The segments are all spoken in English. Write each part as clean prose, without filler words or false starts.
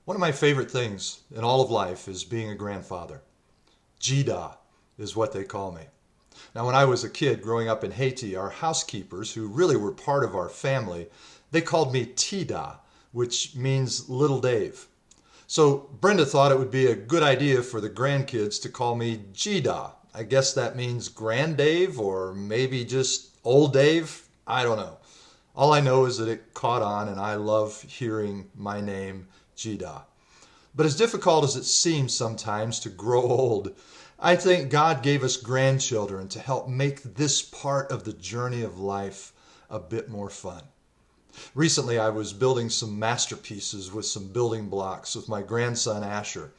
One of my favorite things in all of life is being a grandfather. Jida is what they call me. Now, when I was a kid growing up in Haiti, our housekeepers, who really were part of our family, they called me Tida, which means Little Dave. So Brenda thought it would be a good idea for the grandkids to call me Jida. I guess that means Grand Dave or maybe just Old Dave. I don't know. All I know is that it caught on and I love hearing my name, Jida. But as difficult as it seems sometimes to grow old, I think God gave us grandchildren to help make this part of the journey of life a bit more fun. Recently, I was building some masterpieces with some building blocks with my grandson, Asher.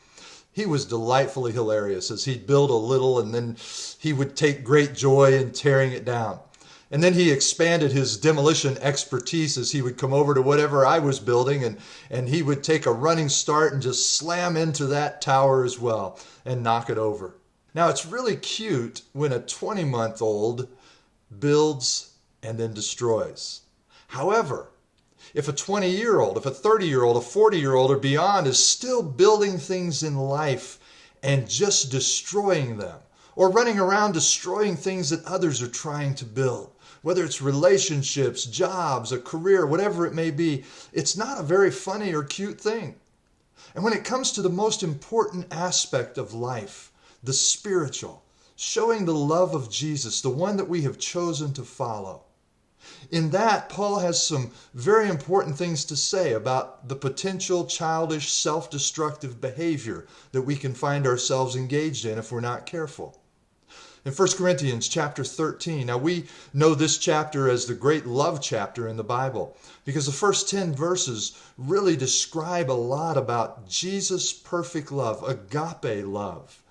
He was delightfully hilarious as he'd build a little and then he would take great joy in tearing it down. And then he expanded his demolition expertise as he would come over to whatever I was building and he would take a running start and just slam into that tower as well and knock it over. Now, it's really cute when a 20-month-old builds and then destroys. However, if a 20-year-old, if a 30-year-old, a 40-year-old or beyond is still building things in life and just destroying them, or running around destroying things that others are trying to build, whether it's relationships, jobs, a career, whatever it may be, it's not a very funny or cute thing. And when it comes to the most important aspect of life, the spiritual, showing the love of Jesus, the one that we have chosen to follow, in that, Paul has some very important things to say about the potential childish, self-destructive behavior that we can find ourselves engaged in if we're not careful. In 1 Corinthians chapter 13, now we know this chapter as the great love chapter in the Bible because the first 10 verses really describe a lot about Jesus' perfect love, agape love.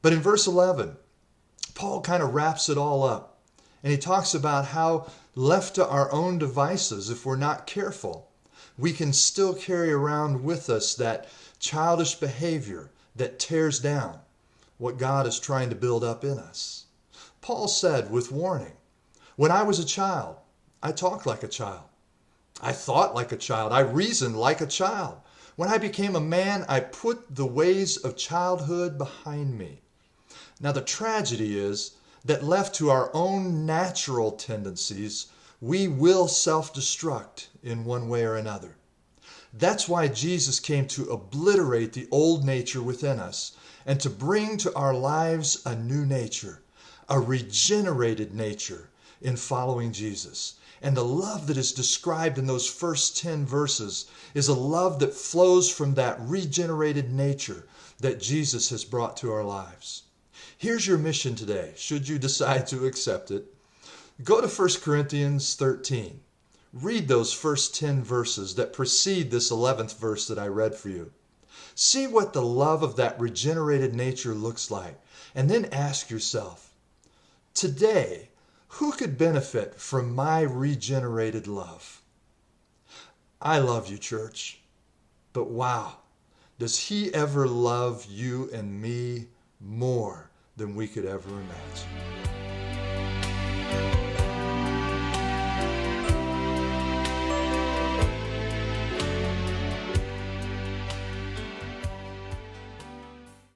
But in verse 11, Paul kind of wraps it all up. And he talks about how left to our own devices, if we're not careful, we can still carry around with us that childish behavior that tears down what God is trying to build up in us. Paul said with warning, when I was a child, I talked like a child. I thought like a child. I reasoned like a child. When I became a man, I put the ways of childhood behind me. Now the tragedy is that left to our own natural tendencies, we will self-destruct in one way or another. That's why Jesus came to obliterate the old nature within us and to bring to our lives a new nature, a regenerated nature in following Jesus. And the love that is described in those first 10 verses is a love that flows from that regenerated nature that Jesus has brought to our lives. Here's your mission today, should you decide to accept it. Go to 1 Corinthians 13. Read those first 10 verses that precede this 11th verse that I read for you. See what the love of that regenerated nature looks like, and then ask yourself, today, who could benefit from my regenerated love? I love you, church, but wow, does he ever love you and me more than we could ever imagine?